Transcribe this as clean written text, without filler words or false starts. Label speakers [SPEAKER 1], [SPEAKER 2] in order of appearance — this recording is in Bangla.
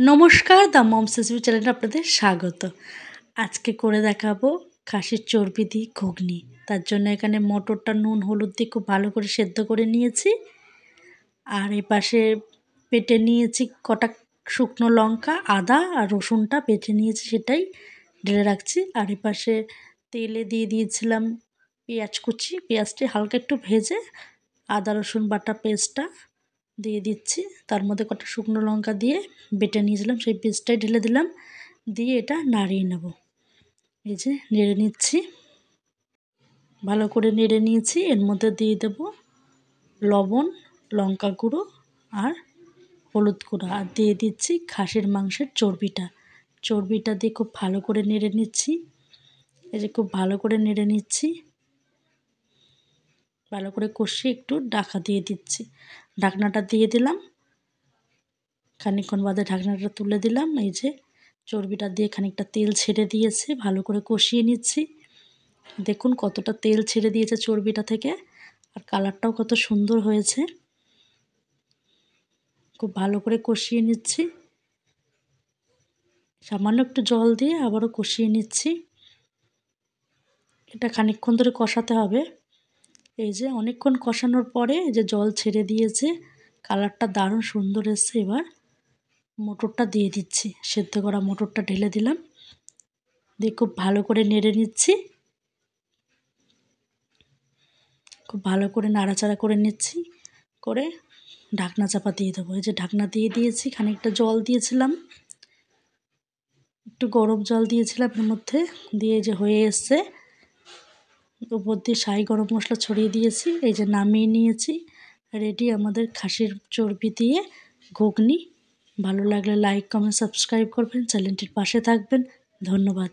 [SPEAKER 1] নমস্কার, দ্য মমস রেসিপি চ্যানেলে আপনাদের স্বাগত। আজকে করে দেখাবো খাসির চর্বি দিয়ে ঘুগনি। তার জন্য এখানে মটরটা নুন হলুদ দিয়ে খুব ভালো করে সেদ্ধ করে নিয়েছি। আর এই পাশে বেটে নিয়েছি কটা শুকনো লঙ্কা, আদা আর রসুনটা বেটে নিয়েছি, সেটাই ঢেলে রাখছি। আর এই পাশে তেলে দিয়ে দিয়েছিলাম পেঁয়াজ কুচি, পেঁয়াজটি হালকা একটু ভেজে আদা রসুন বাটা পেস্টটা দিয়ে দিচ্ছি। তার মধ্যে কটা শুকনো লঙ্কা দিয়ে বেটে নিয়েছিলাম সেই পেস্টটাই ঢেলে দিলাম, দিয়ে এটা নাড়িয়ে নেব। এই যে নেড়ে নিচ্ছি, ভালো করে নেড়ে নিয়েছি। এর মধ্যে দিয়ে দেব লবণ, লঙ্কা গুঁড়ো আর হলুদ গুঁড়ো, আর দিয়ে দিচ্ছি খাসির মাংসের চর্বিটা দিয়ে খুব ভালো করে নেড়ে নিচ্ছি। এই যে খুব ভালো করে নেড়ে নিচ্ছি, ভালো করে কষিয়ে একটু ঢাকা দিয়ে দিচ্ছি। ঢাকনাটা দিয়ে দিলাম, খানিকক্ষণ বাদে ঢাকনাটা তুলে দিলাম। এই যে চর্বিটা দিয়ে খানিকটা তেল ছেড়ে দিয়েছে, ভালো করে কষিয়ে নিচ্ছি। দেখুন কতটা তেল ছেড়ে দিয়েছে চর্বিটা থেকে, আর কালারটাও কত সুন্দর হয়েছে। খুব ভালো করে কষিয়ে নিচ্ছি, সামান্য একটু জল দিয়ে আবারও কষিয়ে নিচ্ছি। এটা খানিকক্ষণ ধরে কষাতে হবে। এই যে অনেকক্ষণ কষানোর পরে যে জল ছেড়ে দিয়েছে, কালারটা দারুণ সুন্দর এসছে। এবার মটরটা দিয়ে দিচ্ছি, সেদ্ধ করা মটরটা ঢেলে দিলাম, দিয়ে খুব ভালো করে নেড়ে নিচ্ছি। খুব ভালো করে নাড়াচাড়া করে নিচ্ছি, করে ঢাকনা চাপা দিয়ে দেবো। এই যে ঢাকনা দিয়ে দিয়েছি, খানিকটা জল দিয়েছিলাম, একটু গরম জল দিয়েছিলাম এর মধ্যে, দিয়ে যে হয়ে এসছে। উপর দিয়ে শাহি গরম মশলা ছড়িয়ে দিয়েছি। এই যে নামিয়ে নিয়েছি, রেডি আমাদের খাসির চর্বি দিয়ে ঘুগনি। ভালো লাগলে লাইক কমেন্ট সাবস্ক্রাইব করবেন, চ্যানেলটির পাশে থাকবেন। ধন্যবাদ।